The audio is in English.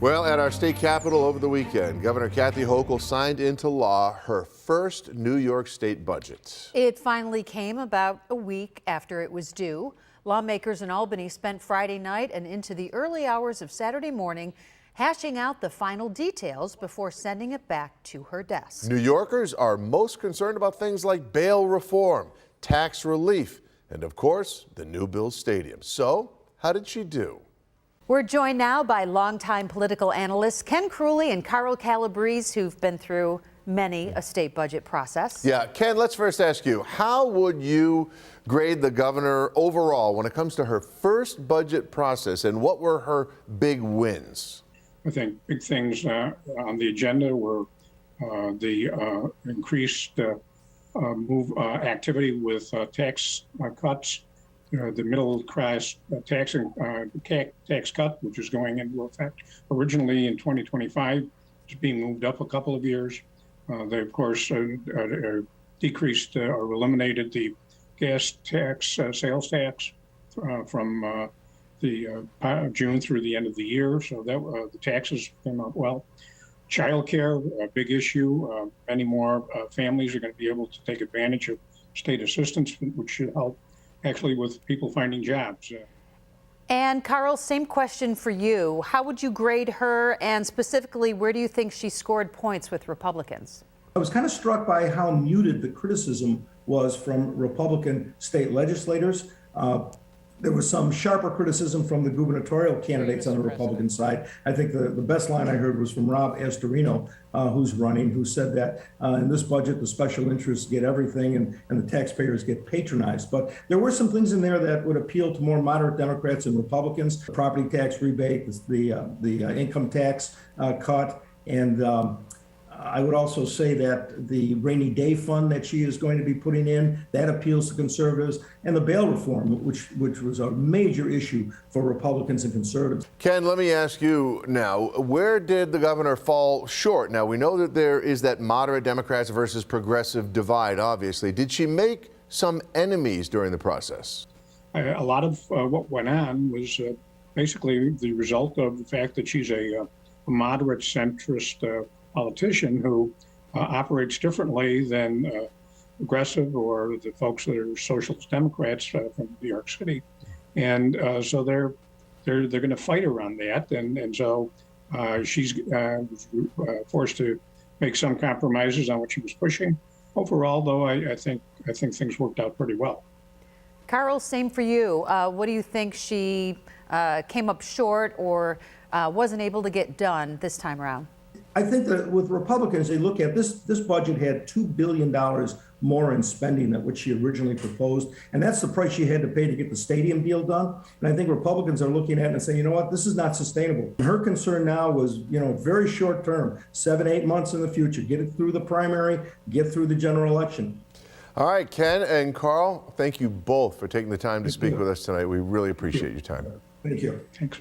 Well, at our state capitol over the weekend, Governor Kathy Hochul signed into law her first New York State budget. It finally came about a week after it was due. Lawmakers in Albany spent Friday night and into the early hours of Saturday morning hashing out the final details before sending it back to her desk. New Yorkers are most concerned about things like bail reform, tax relief, and of course, the new Bills Stadium. So, how did she do? We're joined now by longtime political analysts Ken Kruly and Carl Calabrese, who've been through many a state budget process. Yeah, Ken, let's first ask you, how would you grade the governor overall when it comes to her first budget process, and what were her big wins? I think big things on the agenda were the increased activity with tax cuts. The middle class tax cut, which is going into effect originally in 2025, is being moved up a couple of years. They, of course, decreased or eliminated the gas tax, sales tax from the June through the end of the year. So that the taxes came out well. Child care, a big issue. Many more families are going to be able to take advantage of state assistance, which should help actually with people finding jobs. And Carl, same question for you. How would you grade her, and specifically, where do you think she scored points with Republicans? I was kind of struck by how muted the criticism was from Republican state legislators. There was some sharper criticism from the gubernatorial candidates on the Republican side. I think the best line I heard was from Rob Astorino, who's running, who said that in this budget, the special interests get everything and the taxpayers get patronized. But there were some things in there that would appeal to more moderate Democrats and Republicans: the property tax rebate, the income tax cut, and I would also say that the rainy day fund that she is going to be putting in, that appeals to conservatives, and the bail reform, which was a major issue for Republicans and conservatives. Ken, let me ask you now, where did the governor fall short? Now, we know that there is that moderate Democrats versus progressive divide, obviously. Did she make some enemies during the process? A lot of what went on was basically the result of the fact that she's a moderate centrist politician who operates differently than progressive or the folks that are socialist Democrats from New York City, and so they're going to fight around that, and so she's forced to make some compromises on what she was pushing. Overall, though, I think things worked out pretty well. Carl, same for you. What do you think she came up short or wasn't able to get done this time around? I think that with Republicans, they look at this budget had $2 billion more in spending than what she originally proposed. And that's the price she had to pay to get the stadium deal done. And I think Republicans are looking at it and saying, you know what, this is not sustainable. Her concern now was, very short term, 7-8 months in the future, get it through the primary, get through the general election. All right, Ken and Carl, thank you both for taking the time to speak with us tonight. We really appreciate your time. Thank you. Thanks.